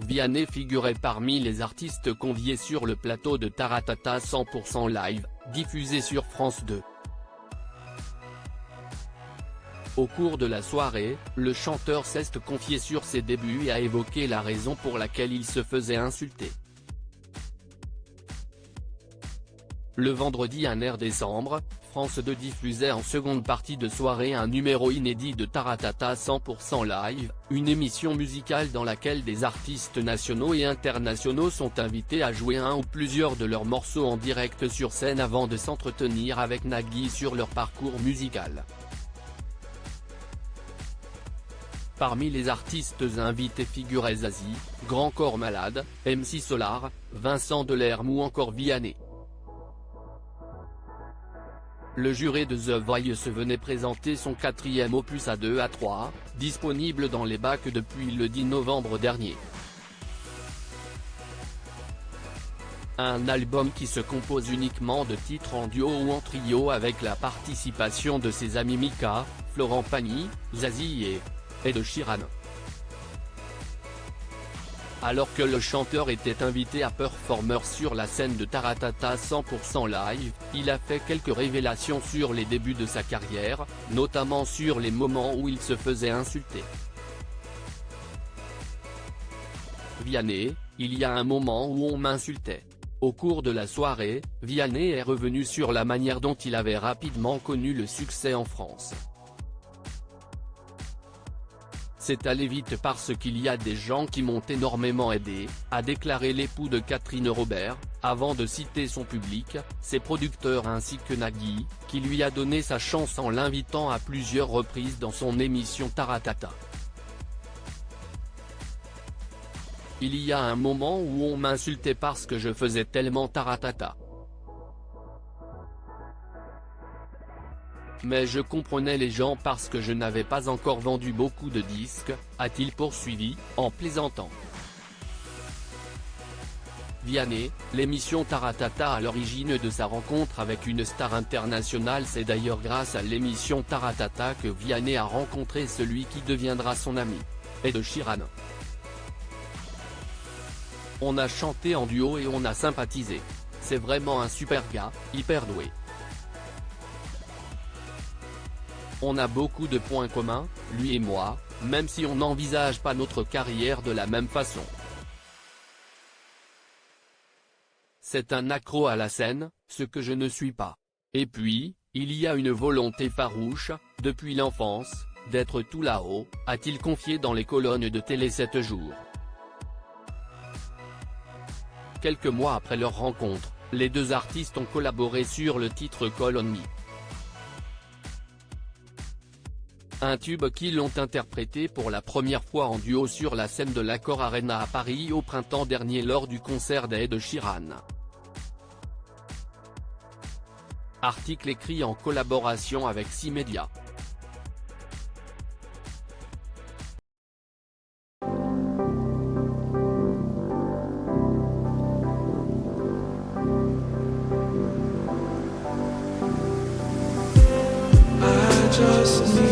Vianney figurait parmi les artistes conviés sur le plateau de Taratata 100% Live, diffusé sur France 2. Au cours de la soirée, le chanteur s'est confié sur ses débuts et a évoqué la raison pour laquelle il se faisait insulter. Le vendredi 1er décembre, France 2 diffusait en seconde partie de soirée un numéro inédit de Taratata 100% Live, une émission musicale dans laquelle des artistes nationaux et internationaux sont invités à jouer un ou plusieurs de leurs morceaux en direct sur scène avant de s'entretenir avec Nagui sur leur parcours musical. Parmi les artistes invités figuraient Zazie, Grand Corps Malade, MC Solar, Vincent Delerme ou encore Vianney. Le juré de The Voice venait présenter son 4e opus A2 A3, disponible dans les bacs depuis le 10 novembre dernier. Un album qui se compose uniquement de titres en duo ou en trio avec la participation de ses amis Mika, Florent Pagny, Zazie et Ed Sheeran. Alors que le chanteur était invité à performer sur la scène de Taratata 100% Live, il a fait quelques révélations sur les débuts de sa carrière, notamment sur les moments où il se faisait insulter. Vianney, il y a un moment où on m'insultait. Au cours de la soirée, Vianney est revenu sur la manière dont il avait rapidement connu le succès en France. C'est allé vite parce qu'il y a des gens qui m'ont énormément aidé, a déclaré l'époux de Catherine Robert, avant de citer son public, ses producteurs ainsi que Nagui, qui lui a donné sa chance en l'invitant à plusieurs reprises dans son émission Taratata. Il y a un moment où on m'insultait parce que je faisais tellement Taratata. Mais je comprenais les gens parce que je n'avais pas encore vendu beaucoup de disques, a-t-il poursuivi, en plaisantant. Vianney, l'émission Taratata à l'origine de sa rencontre avec une star internationale. C'est d'ailleurs grâce à l'émission Taratata que Vianney a rencontré celui qui deviendra son ami, Ed Sheeran. On a chanté en duo et on a sympathisé. C'est vraiment un super gars, hyper doué. On a beaucoup de points communs, lui et moi, même si on n'envisage pas notre carrière de la même façon. C'est un accro à la scène, ce que je ne suis pas. Et puis, il y a une volonté farouche, depuis l'enfance, d'être tout là-haut, a-t-il confié dans les colonnes de Télé 7 jours. Quelques mois après leur rencontre, les deux artistes ont collaboré sur le titre Call on Me. Un tube qu'ils ont interprété pour la première fois en duo sur la scène de l'Accor Arena à Paris au printemps dernier lors du concert d'Ed Sheeran. Article écrit en collaboration avec 6 médias. Just